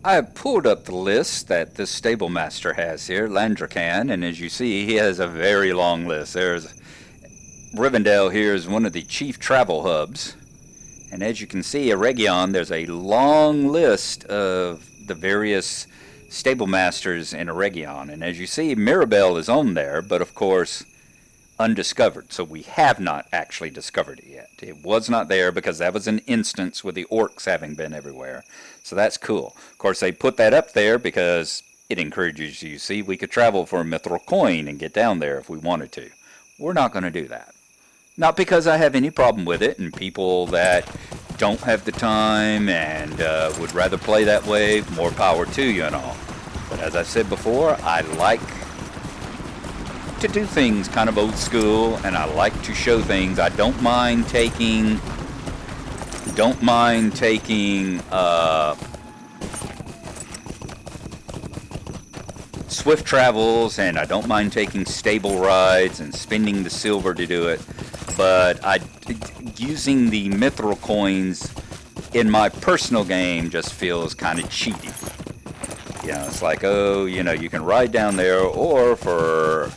I pulled up the list that this stable master has here, Landracan, and as you see, he has a very long list. There's Rivendell here is one of the chief travel hubs, and as you can see, Eregion, there's a long list of the various stable masters in Eregion, and as you see, Mirobel is on there, but of course, undiscovered. So we have not actually discovered it yet. It was not there because that was an instance with the orcs having been everywhere. So that's cool. Of course, they put that up there because it encourages you. See, we could travel for a mithril coin and get down there if we wanted to. We're not going to do that. Not because I have any problem with it, and people that don't have the time and would rather play that way, more power to you and all. But as I said before, I like to do things kind of old school, and I like to show things. I don't mind taking swift travels, and I don't mind taking stable rides and spending the silver to do it, but using the mithril coins in my personal game just feels kind of cheaty. You know, it's like, oh, you know, you can ride down there, or for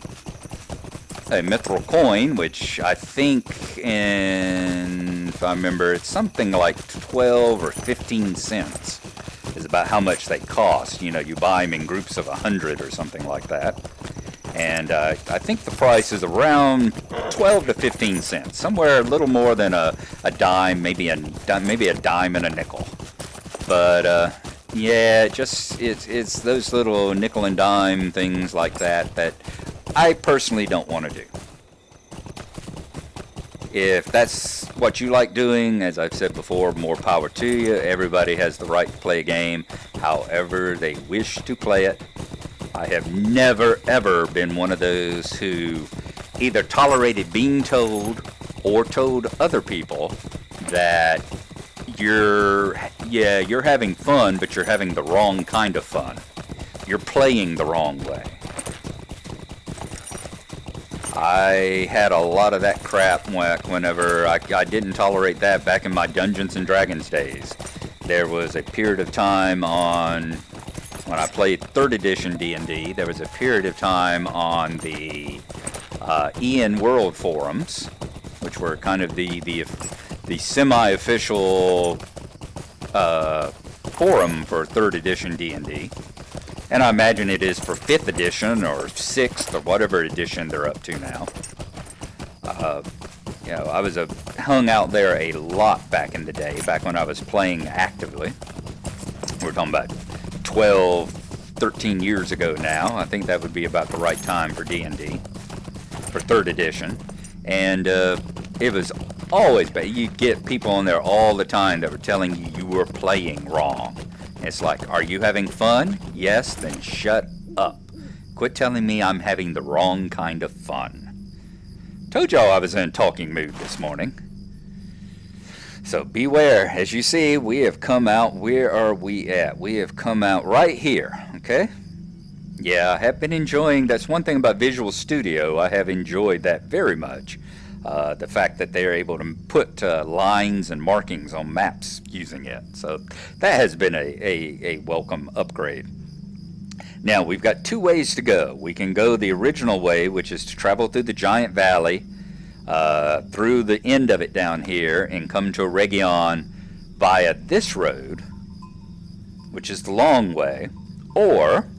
a mithril coin, which I think, if I remember, it's something like 12 or 15 cents is about how much they cost. You know, you buy them in groups of 100 or something like that. And I think the price is around 12 to 15 cents, somewhere a little more than a dime, maybe a dime and a nickel. But yeah, it's those little nickel and dime things like that I personally don't want to do. If that's what you like doing, as I've said before, more power to you. Everybody has the right to play a game however they wish to play it. I have never ever been one of those who either tolerated being told or told other people that you're having fun, but you're having the wrong kind of fun. You're playing the wrong way. I had a lot of that crap whenever I didn't tolerate that back in my Dungeons and Dragons days. There was a period of time when I played 3rd edition D&D, there was a period of time on the Ian World forums, which were kind of the semi-official forum for 3rd edition D&D. And I imagine it is for 5th edition or 6th or whatever edition they're up to now. You know, I was hung out there a lot back in the day, back when I was playing actively. We're talking about 12, 13 years ago now. I think that would be about the right time for D&D, for 3rd edition. And it was always bad. You'd get people on there all the time that were telling you you were playing wrong. It's like, are you having fun? Yes, then shut up. Quit telling me I'm having the wrong kind of fun. Told y'all I was in a talking mood this morning. So beware. As you see, we have come out. Where are we at? We have come out right here, okay? Yeah, I have been enjoying, that's one thing about Visual Studio, I have enjoyed that very much. The fact that they're able to put lines and markings on maps using it. So that has been a welcome upgrade. Now, we've got 2 ways to go. We can go the original way, which is to travel through the giant valley, through the end of it down here, and come to Eregion via this road, which is the long way. Or,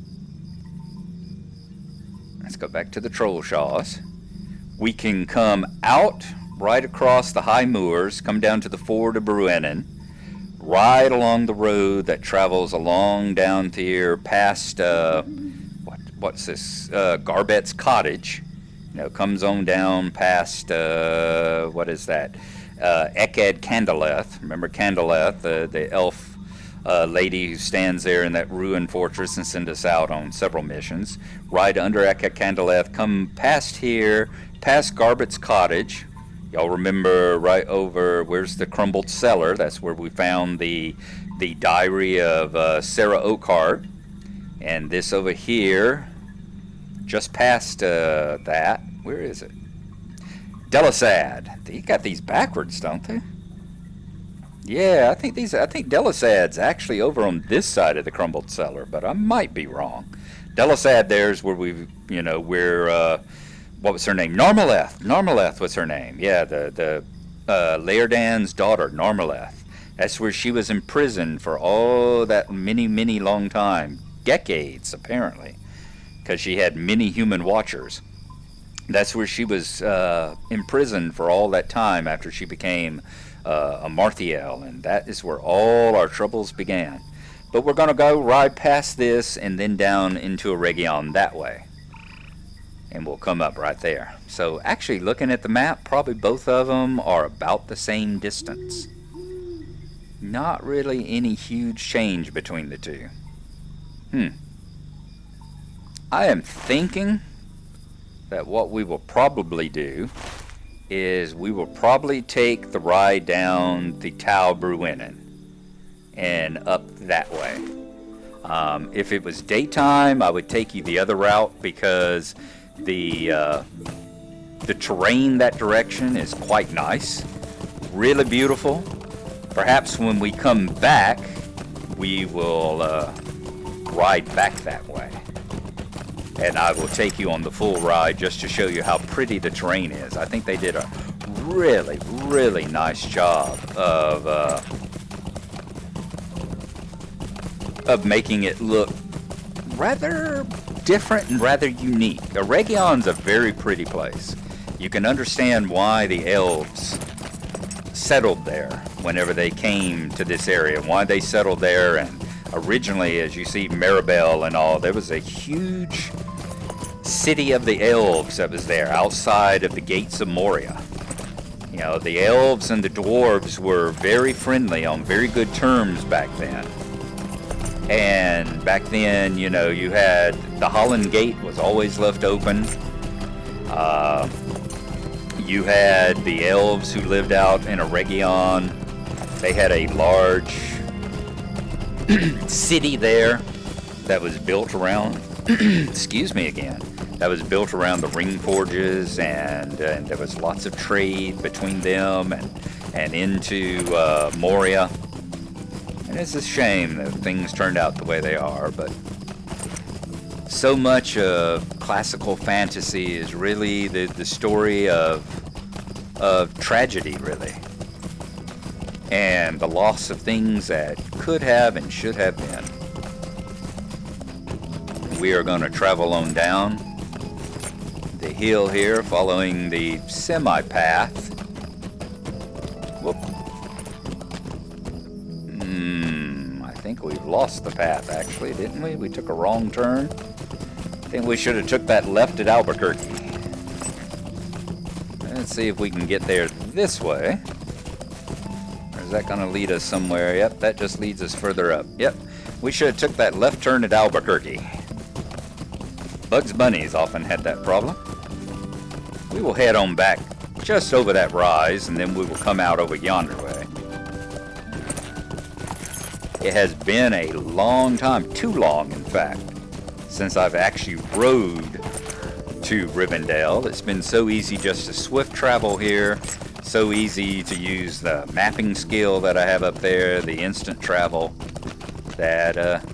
let's go back to the Trollshaws. We can come out right across the high moors, come down to the ford of Bruinen, right along the road that travels along down to here past, what's this, Garbet's Cottage. You know, comes on down past, what is that, Eked Candleth. Remember Candleth, the elf lady who stands there in that ruined fortress and sends us out on several missions. Right under Eked Candleth, come past here, past Garbet's Cottage. Y'all remember right over, where's the crumbled cellar? That's where we found the diary of Sarah Oakhart. And this over here, just past that, where is it? Delisad. They got these backwards, don't they? Yeah, I think Delisad's actually over on this side of the crumbled cellar, but I might be wrong. Delisad there's where what was her name? Narmaleth. Narmaleth was her name. Yeah, the Laerdan's daughter, Narmaleth. That's where she was imprisoned for all that many long time, decades apparently, because she had many human watchers. That's where she was imprisoned for all that time after she became a Marthiel, and that is where all our troubles began. But we're going to go ride past this and then down into Eregion that way. And we'll come up right there. So actually, looking at the map, probably both of them are about the same distance. Not really any huge change between the two. I am thinking that what we will probably do is we will probably take the ride down the Tau Bruinen and up that way. If it was daytime, I would take you the other route because the terrain that direction is quite nice, really beautiful. Perhaps when we come back, we will ride back that way. And I will take you on the full ride just to show you how pretty the terrain is. I think they did a really nice job of making it look rather different and rather unique. Eregion's a very pretty place. You can understand why the elves settled there whenever they came to this area, why they settled there. And originally, as you see Mirobel and all, there was a huge city of the elves that was there outside of the gates of Moria. You know, the elves and the dwarves were very friendly, on very good terms back then. And back then, you know, you had the Holland Gate was always left open. You had the elves who lived out in Eregion. They had a large city there that was built around, excuse me again, that was built around the Ring Forges, and there was lots of trade between them and into Moria. And it's a shame that things turned out the way they are, but so much of classical fantasy is really the story of tragedy, really, and the loss of things that could have and should have been. We are going to travel on down the hill here, following the semi-path. Whoop. I think we've lost the path, actually, didn't we? We took a wrong turn. I think we should have took that left at Albuquerque. Let's see if we can get there this way. Or is that going to lead us somewhere? Yep, that just leads us further up. Yep, we should have took that left turn at Albuquerque. Bugs Bunny's often had that problem. We will head on back just over that rise, and then we will come out over yonder way. It has been a long time, too long in fact, since I've actually rode to Rivendell. It's been so easy just to swift travel here, so easy to use the mapping skill that I have up there, the instant travel, that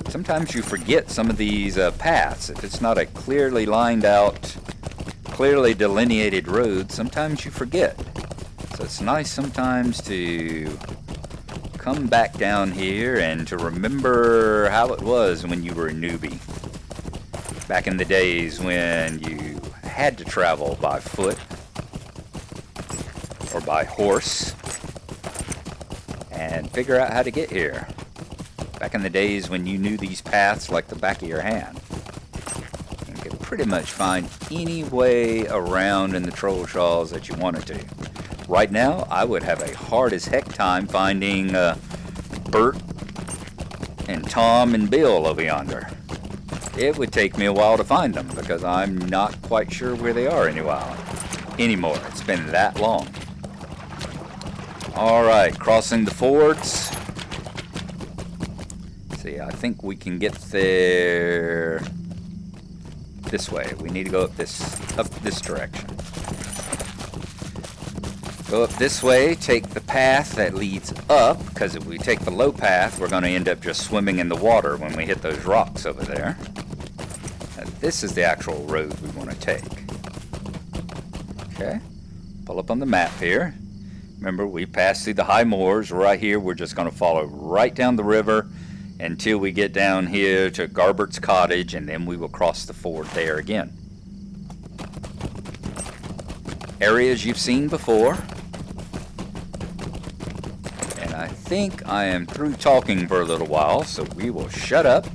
sometimes you forget some of these paths. If it's not a clearly lined out, clearly delineated road, sometimes you forget. So it's nice sometimes to come back down here and to remember how it was when you were a newbie. Back in the days when you had to travel by foot or by horse and figure out how to get here. Back in the days when you knew these paths like the back of your hand. You could pretty much find any way around in the Trollshaws that you wanted to. Right now, I would have a hard as heck time finding Bert and Tom and Bill over yonder. It would take me a while to find them because I'm not quite sure where they are anymore. It's been that long. Alright, crossing the fords. See, I think we can get there this way. We need to go up this direction. Go up this way, take the path that leads up, because if we take the low path, we're going to end up just swimming in the water when we hit those rocks over there. Now, this is the actual road we want to take. Okay, pull up on the map here. Remember, we passed through the high moors. Right here, we're just going to follow right down the river until we get down here to Garbert's cottage, and then we will cross the ford there again. Areas you've seen before. And I think I am through talking for a little while, so we will shut up,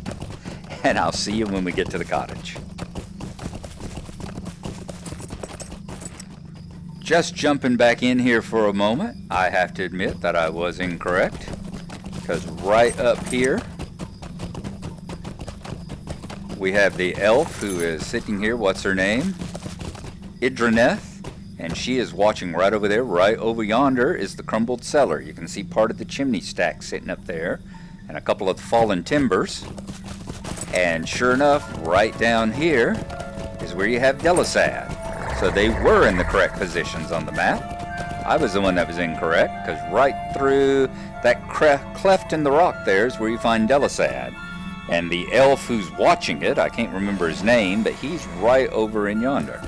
and I'll see you when we get to the cottage. Just jumping back in here for a moment, I have to admit that I was incorrect, because right up here we have the elf who is sitting here. What's her name? Idraneth, and she is watching right over there. Right over yonder is the crumbled cellar. You can see part of the chimney stack sitting up there and a couple of the fallen timbers. And sure enough, right down here is where you have Delisad. So they were in the correct positions on the map. I was the one that was incorrect, because right through that cleft in the rock there is where you find Delisad. And the elf who's watching it, I can't remember his name, but he's right over in yonder.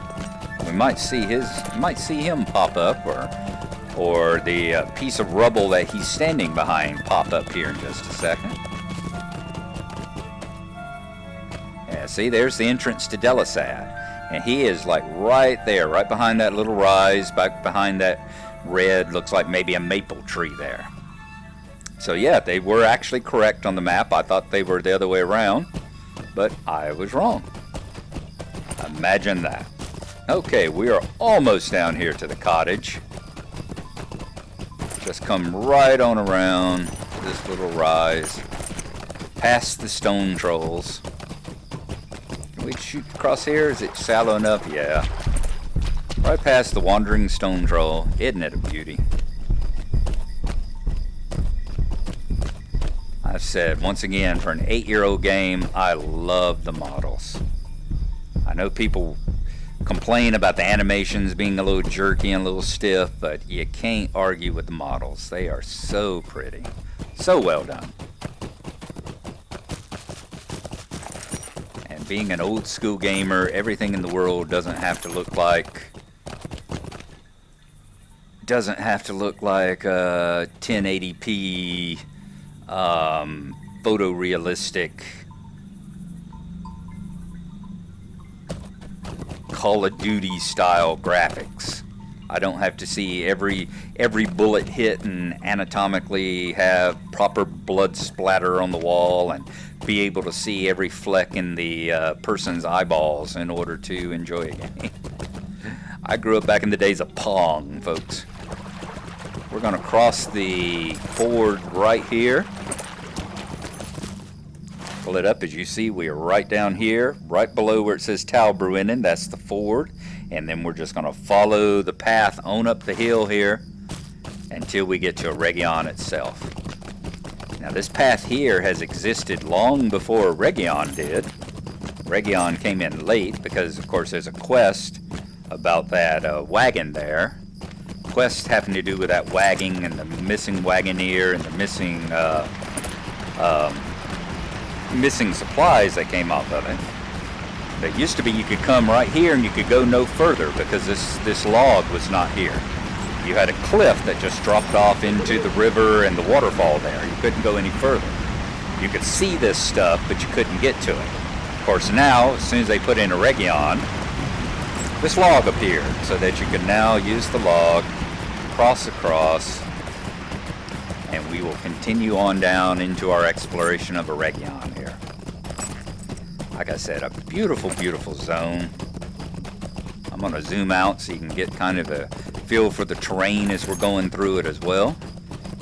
We might see him pop up, or the piece of rubble that he's standing behind pop up here in just a second. Yeah, see, there's the entrance to Delisad. And he is like right there, right behind that little rise, back behind that red, looks like maybe a maple tree there. So yeah, they were actually correct on the map. I thought they were the other way around, but I was wrong. Imagine that. Okay, we are almost down here to the cottage. Just come right on around this little rise, past the stone trolls. Can we shoot across here? Is it shallow enough? Yeah. Right past the wandering stone troll. Isn't it a beauty? I've said, once again, for an 8-year-old game, I love the models. I know people complain about the animations being a little jerky and a little stiff, but you can't argue with the models. They are so pretty. So well done. And being an old school gamer, everything in the world doesn't have to look like 1080p photorealistic Call of Duty style graphics. I don't have to see every bullet hit and anatomically have proper blood splatter on the wall and be able to see every fleck in the person's eyeballs in order to enjoy a game. I grew up back in the days of Pong, folks. We're going to cross the ford right here. Pull it up. As you see, we are right down here, right below where it says Talbruinen. That's the ford. And then we're just going to follow the path on up the hill here until we get to Eregion itself. Now, this path here has existed long before Eregion did. Eregion came in late because, of course, there's a quest about that wagon there. Quests having to do with that wagon and the missing wagoneer and the missing supplies that came off of it. It used to be you could come right here and you could go no further because this log was not here. You had a cliff that just dropped off into the river and the waterfall there. You couldn't go any further. You could see this stuff, but you couldn't get to it. Of course, now, as soon as they put in Eregion, this log appeared so that you can now use the log, cross across, and we will continue on down into our exploration of Eregion here. Like I said, a beautiful, beautiful zone. I'm going to zoom out so you can get kind of a feel for the terrain as we're going through it as well.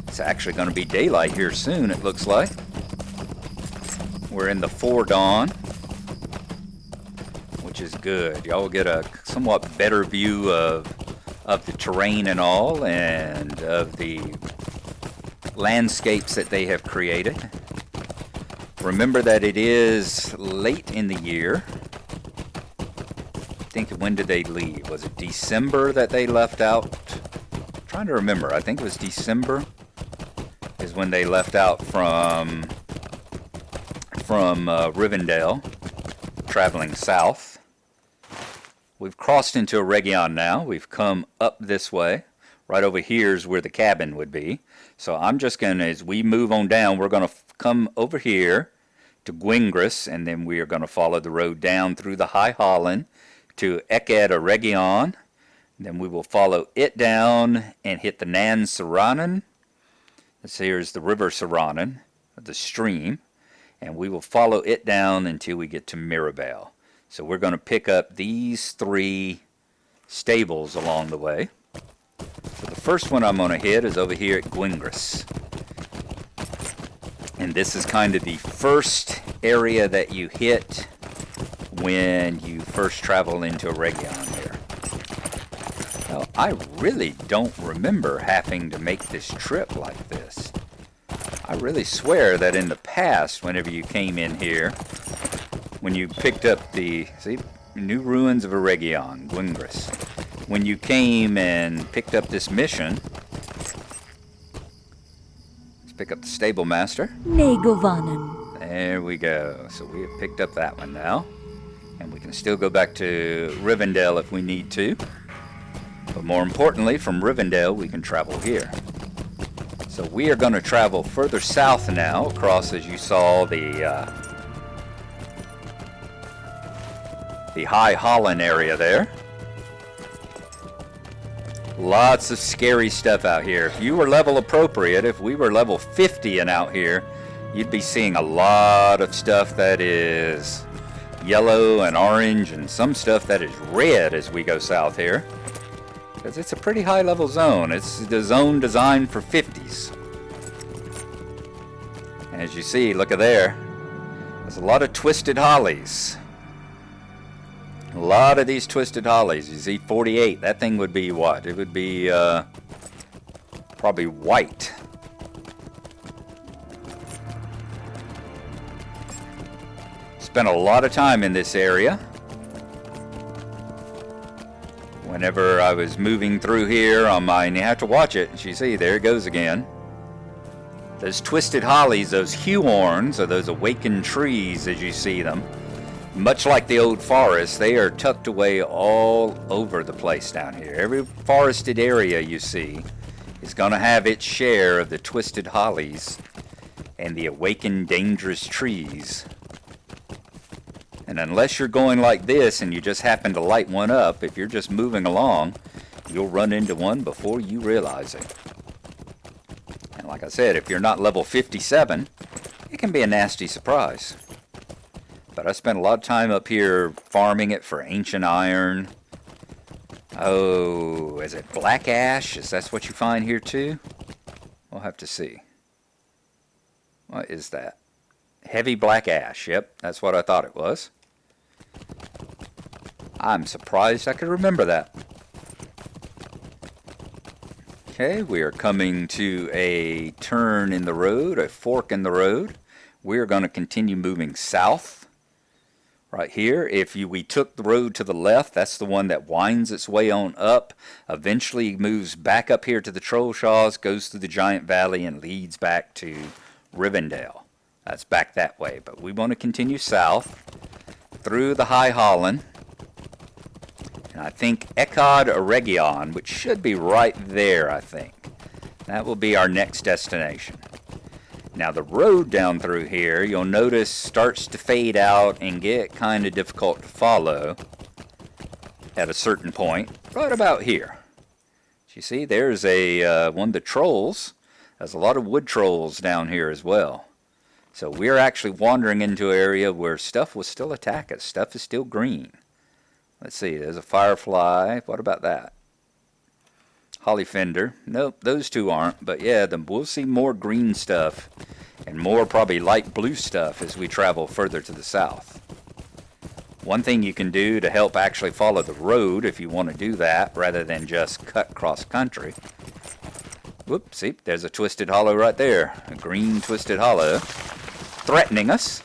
It's actually going to be daylight here soon, it looks like. We're in the foredawn, which is good. Y'all will get a somewhat better view of the terrain and all, and of the landscapes that they have created. Remember that it is late in the year. I think, when did they leave? Was it December that they left out? I'm trying to remember. I think it was December is when they left out from Rivendell, traveling south. We've crossed into Eregion now. We've come up this way. Right over here is where the cabin would be. So I'm just going to, as we move on down, we're going to come over here to Gwingris, and then we are going to follow the road down through the High Holland to Eked Eregion. Then we will follow it down and hit the Nan Saranen. This here is the River Saranen, the stream. And we will follow it down until we get to Mirobel. So we're going to pick up these 3 stables along the way. So the first one I'm going to hit is over here at Gwingris. And this is kind of the first area that you hit when you first travel into Eregion here. Now, I really don't remember having to make this trip like this. I really swear that in the past, whenever you came in here, when you picked up the, see, New Ruins of Eregion, Gwingris, when you came and picked up this mission, let's pick up the stable master. Negovanen. There we go. So we have picked up that one now. And we can still go back to Rivendell if we need to. But more importantly, from Rivendell, we can travel here. So we are going to travel further south now, across, as you saw, the High Holland area there. Lots of scary stuff out here. If you were level appropriate, if we were level 50 and out here, you'd be seeing a lot of stuff that is yellow and orange, and some stuff that is red as we go south here. Because it's a pretty high level zone. It's the zone designed for 50s. And as you see, look at there. There's a lot of twisted hollies. A lot of these twisted hollies. You see 48. That thing would be what? It would be probably white. Spent a lot of time in this area. Whenever I was moving through here on my, and you have to watch it, you see, there it goes again. Those twisted hollies, those Huorns, or those awakened trees as you see them, much like the old forest, they are tucked away all over the place down here. Every forested area you see is going to have its share of the twisted hollies and the awakened dangerous trees. And unless you're going like this and you just happen to light one up, if you're just moving along, you'll run into one before you realize it. And like I said, if you're not level 57, it can be a nasty surprise. But I spent a lot of time up here farming it for ancient iron. Oh, is it black ash? Is that what you find here too? We'll have to see. What is that? Heavy black ash. Yep, that's what I thought it was. I'm surprised I could remember that. Okay, we are coming to a turn in the road, a fork in the road. We are going to continue moving south. Right here, if we took the road to the left, that's the one that winds its way on up, eventually moves back up here to the Trollshaws, goes through the Giant Valley, and leads back to Rivendell. That's back that way, but we want to continue south through the High Holland. And I think Eked Eregion, which should be right there, I think. That will be our next destination. Now the road down through here, you'll notice, starts to fade out and get kind of difficult to follow at a certain point, right about here. You see, there's one of the trolls. There's a lot of wood trolls down here as well. So we're actually wandering into an area where stuff will still attack us. Stuff is still green. Let's see, there's a firefly. What about that? Holly Fender. Nope, those two aren't. But yeah, we'll see more green stuff and more probably light blue stuff as we travel further to the south. One thing you can do to help actually follow the road, if you want to do that, rather than just cut cross country. Whoops, see, there's a twisted hollow right there. A green twisted hollow. Threatening us.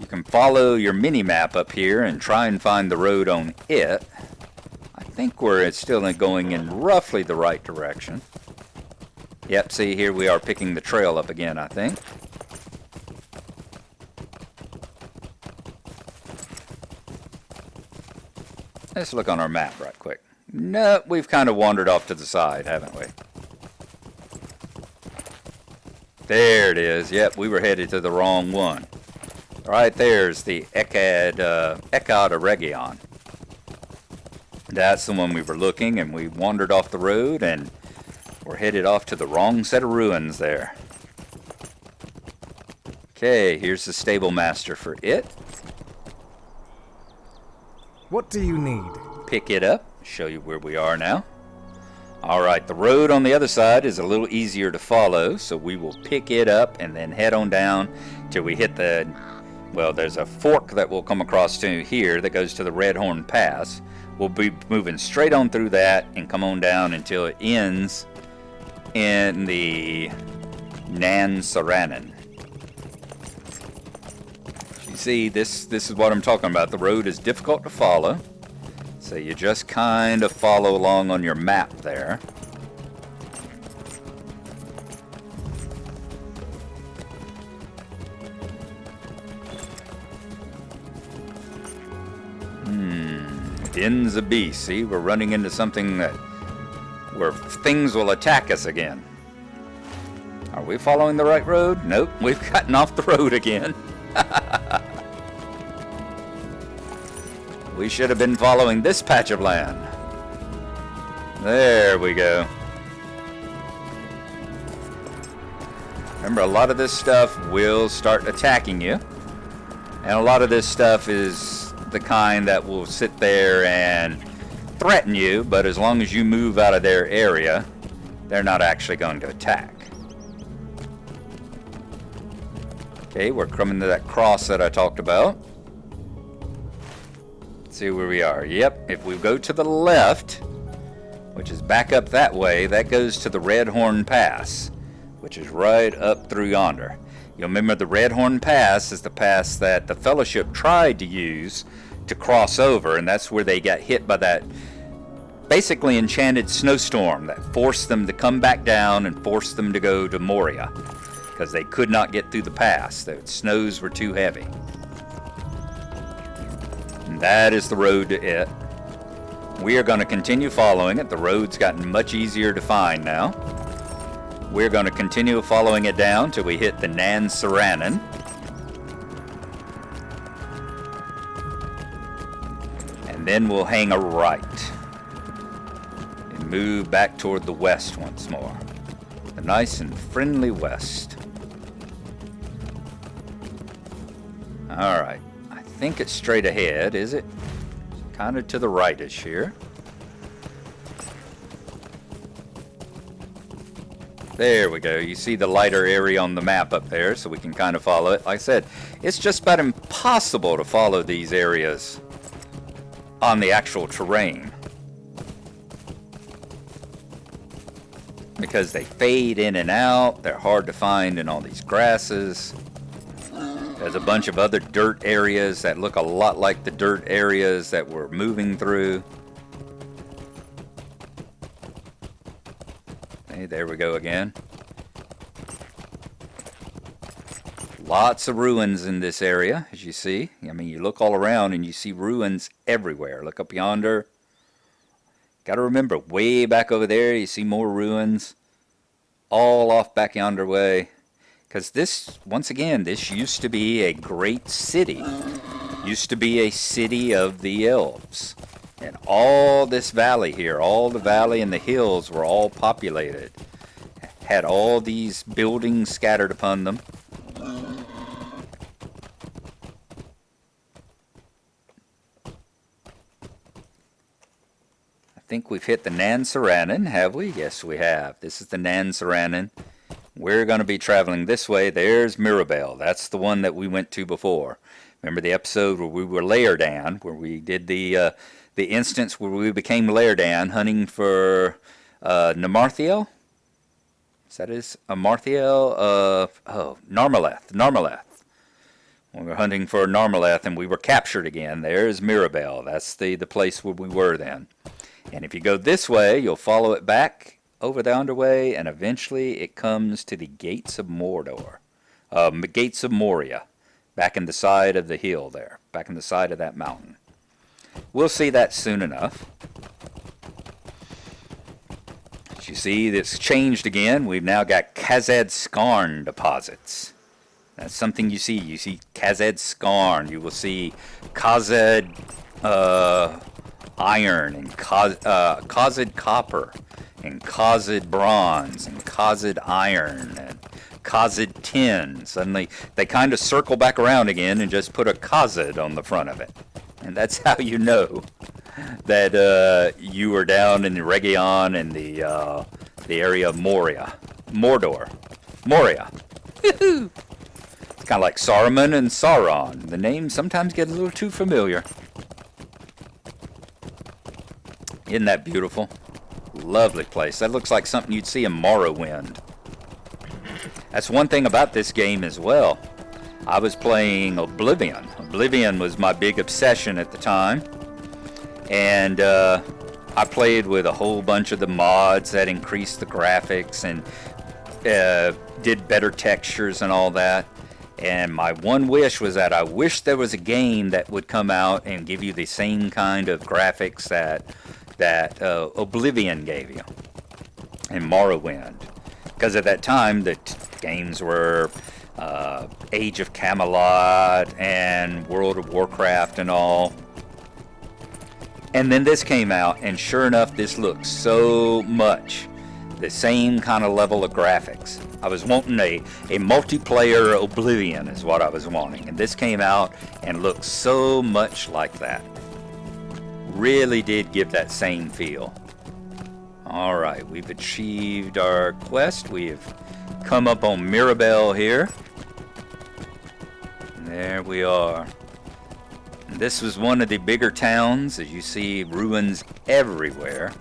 You can follow your mini-map up here and try and find the road on it. think we're still going in roughly the right direction. Yep, see, here we are picking the trail up again, I think. Let's look on our map right quick. No, we've kind of wandered off to the side, haven't we? There it is. Yep, we were headed to the wrong one. Right there's the Eregion. That's the one we were looking, and we wandered off the road, and we're headed off to the wrong set of ruins there. Okay, here's the stable master for it. What do you need? Pick it up, show you where we are now. Alright, the road on the other side is a little easier to follow, so we will pick it up and then head on down till we hit the, well, there's a fork that we'll come across to here that goes to the Redhorn Pass. We'll be moving straight on through that and come on down until it ends in the Nan Saranen. You see, this is what I'm talking about. The road is difficult to follow, so you just kind of follow along on your map there. Dens of beasts. See, we're running into something where things will attack us again. Are we following the right road? Nope, we've gotten off the road again. We should have been following this patch of land. There we go. Remember, a lot of this stuff will start attacking you. And a lot of this stuff is the kind that will sit there and threaten you, but as long as you move out of their area, they're not actually going to attack. Okay, we're coming to that cross that I talked about. Let's see where we are. Yep, if we go to the left, which is back up that way, that goes to the Redhorn Pass, which is right up through yonder. You'll remember the Redhorn Pass is the pass that the Fellowship tried to use to cross over, and that's where they got hit by that basically enchanted snowstorm that forced them to come back down and forced them to go to Moria because they could not get through the pass. The snows were too heavy. And that is the road to it. We are going to continue following it. The road's gotten much easier to find now. We're going to continue following it down till we hit the Nan Saranen. And then we'll hang a right and move back toward the west once more. The nice and friendly west. Alright, I think it's straight ahead, is it? Kind of to the right-ish here. There we go. You see the lighter area on the map up there, so we can kind of follow it. Like I said, it's just about impossible to follow these areas on the actual terrain, because they fade in and out. They're hard to find in all these grasses. There's a bunch of other dirt areas that look a lot like the dirt areas that we're moving through. Hey, there we go again. Lots of ruins in this area, as you see. I mean, you look all around and you see ruins everywhere. Look up yonder. Got to remember, way back over there, you see more ruins. All off back yonder way. Because this, once again, this used to be a great city. Used to be a city of the elves. And all this valley here, all the valley and the hills were all populated. Had all these buildings scattered upon them. I think we've hit the Nan Saranen, have we? Yes, we have. This is the Nan Saranen. We're going to be traveling this way. There's Mirobel. That's the one that we went to before. Remember the episode where we were Lairdan, where we did the instance where we became Lairdan, hunting for Namarthiel? Is that his? Marthiel? Narmaleth. We were hunting for Narmaleth, and we were captured again. There's Mirobel. That's the place where we were then. And if you go this way, you'll follow it back over the underway, and eventually it comes to the Gates of Mordor. Gates of Moria, back in the side of the hill there, back in the side of that mountain. We'll see that soon enough. As you see, it's changed again. We've now got Khazad Skarn deposits. That's something you see. You see Khazad Skarn. You will see Khazad iron and Khazad copper and Khazad bronze and Khazad iron and Khazad tin. Suddenly they kind of circle back around again and just put a Khazad on the front of it. And that's how you know that you are down in the Eregion and the area of Moria. Moria. It's kind of like Saruman and Sauron. The names sometimes get a little too familiar. Isn't that beautiful? Lovely place. That looks like something you'd see in Morrowind. That's one thing about this game as well. I was playing Oblivion. Oblivion was my big obsession at the time. And I played with a whole bunch of the mods that increased the graphics and did better textures and all that. And my one wish was that I wish there was a game that would come out and give you the same kind of graphics that Oblivion gave you and Morrowind. Because at that time, the games were Age of Camelot and World of Warcraft and all. And then this came out, and sure enough, this looks so much the same kind of level of graphics. I was wanting a multiplayer Oblivion is what I was wanting. And this came out and looked so much like that. Really did give that same feel. Alright, we've achieved our quest. We've come up on Mirobel here. And there we are. And this was one of the bigger towns. As you see, ruins everywhere.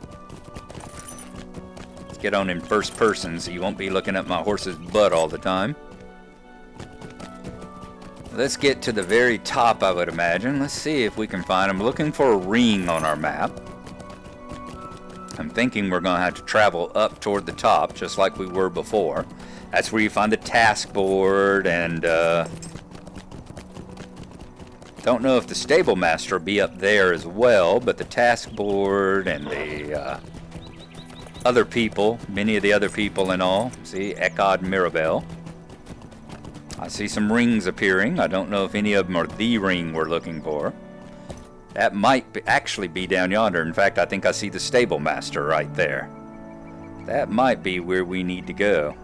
Let's get on in first person so you won't be looking at my horse's butt all the time. Let's get to the very top, I would imagine. Let's see if we can find them. Looking for a ring on our map. I'm thinking we're going to have to travel up toward the top, just like we were before. That's where you find the task board, and don't know if the stable master will be up there as well, but the task board and the other people, many of the other people and all. See, Eckod Mirobel. I see some rings appearing. I don't know if any of them are the ring we're looking for. That might actually be down yonder. In fact, I think I see the stable master right there. That might be where we need to go.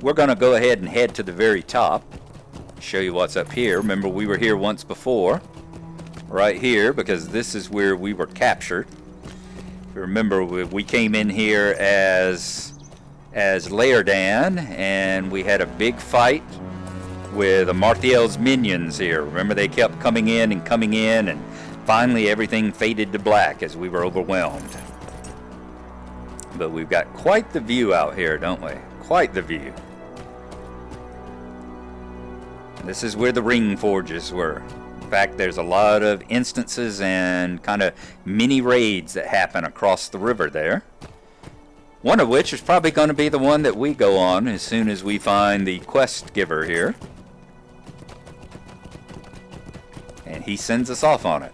We're going to go ahead and head to the very top. Show you what's up here. Remember, we were here once before. Right here, because this is where we were captured. If you remember, we came in here as Laerdan, and we had a big fight with Amarthiel's minions here. Remember, they kept coming in, and finally everything faded to black as we were overwhelmed. But we've got quite the view out here, don't we? Quite the view. This is where the Ring Forges were. In fact, there's a lot of instances and kind of mini raids that happen across the river there. One of which is probably going to be the one that we go on as soon as we find the quest giver here. And he sends us off on it.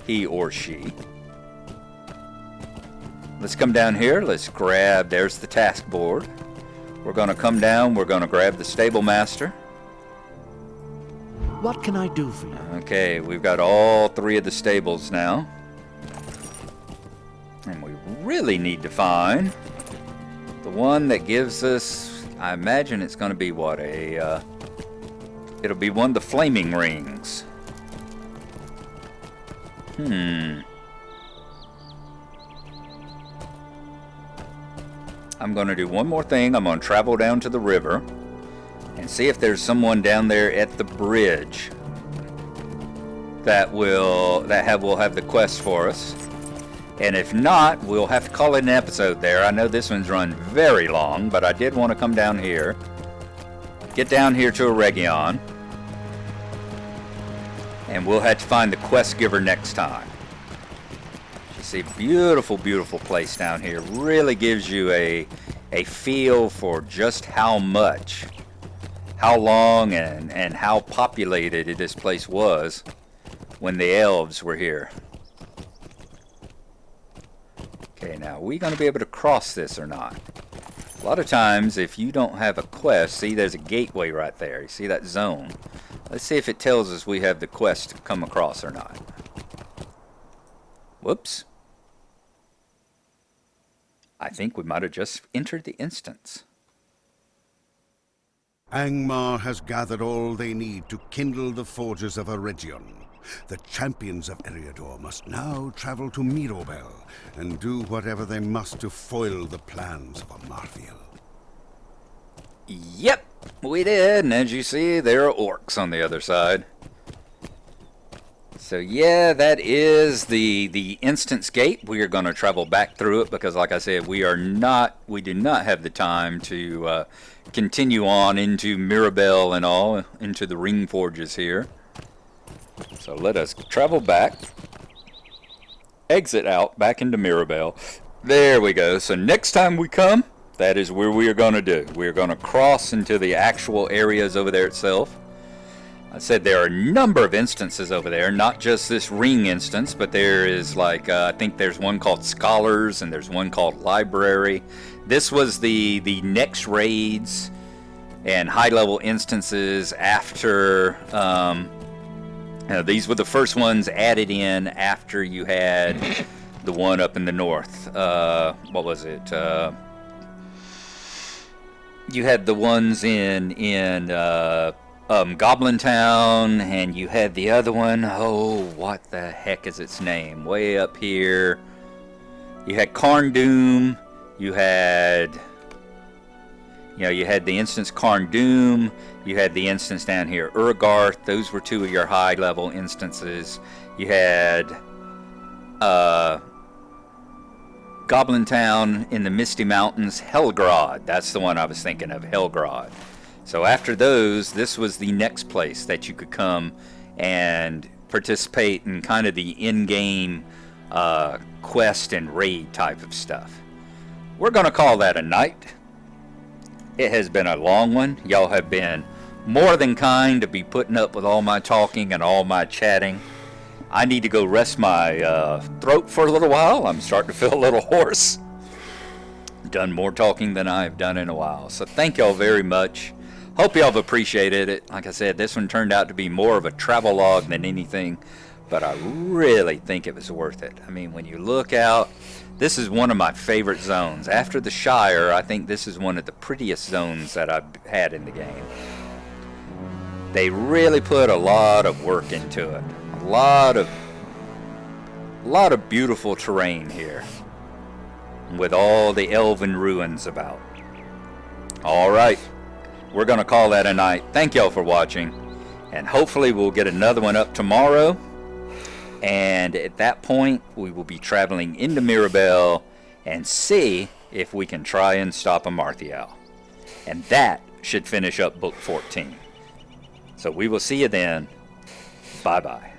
He or she. Let's come down here. Let's grab, there's the task board. We're going to come down. We're going to grab the stable master. What can I do for you? Okay, we've got all three of the stables now. And we really need to find the one that gives us, I imagine it's going to be what, it'll be one of the flaming rings. I'm going to do one more thing. I'm going to travel down to the river and see if there's someone down there at the bridge that will have the quest for us. And if not, we'll have to call it an episode there. I know this one's run very long, but I did want to come down here. Get down here to Eregion. And we'll have to find the quest giver next time. You see, beautiful, beautiful place down here. Really gives you a feel for just how much, how long, and how populated this place was when the elves were here. Okay, now, are we going to be able to cross this or not? A lot of times, if you don't have a quest, see, there's a gateway right there. You see that zone? Let's see if it tells us we have the quest to come across or not. Whoops. I think we might have just entered the instance. Angmar has gathered all they need to kindle the Forges of Eregion. The champions of Eriador must now travel to Mirobel and do whatever they must to foil the plans of Amarthiel. Yep, we did, and as you see, there are orcs on the other side. So yeah, that is the instance gate. We are going to travel back through it because, like I said, we do not have the time to continue on into Mirobel and all, into the Ring Forges here. So let us travel back, exit out, back into Mirobel. There we go. So next time we come, that is where we are going to do. We are going to cross into the actual areas over there itself. I said there are a number of instances over there, not just this ring instance, but there is like, I think there's one called Scholars, and there's one called Library. This was the next raids and high-level instances after... these were the first ones added in after you had the one up in the north. What was it? You had the ones in Goblin Town, and you had the other one. Oh, what the heck is its name? Way up here. You had Karn Doom. You had the instance Karn Doom. You had the instance down here, Urgarth. Those were two of your high-level instances. You had Goblin Town in the Misty Mountains, Helgrod. That's the one I was thinking of, Helgrod. So after those, this was the next place that you could come and participate in kind of the in-game quest and raid type of stuff. We're going to call that a night. It has been a long one. Y'all have been more than kind to be putting up with all my talking and all my chatting. I need to go rest my throat for a little while. I'm starting to feel a little hoarse. Done more talking than I've done in a while. So thank y'all very much. Hope y'all have appreciated it. Like I said, this one turned out to be more of a travelogue than anything, but I really think it was worth it. I mean, when you look out, this is one of my favorite zones. After the Shire, I think this is one of the prettiest zones that I've had in the game. They really put a lot of work into it. A lot of beautiful terrain here, with all the elven ruins about. All right, we're going to call that a night. Thank y'all for watching, and hopefully we'll get another one up tomorrow. And at that point, we will be traveling into Mirobel and see if we can try and stop Amarthiel. And that should finish up Book 14. So we will see you then. Bye-bye.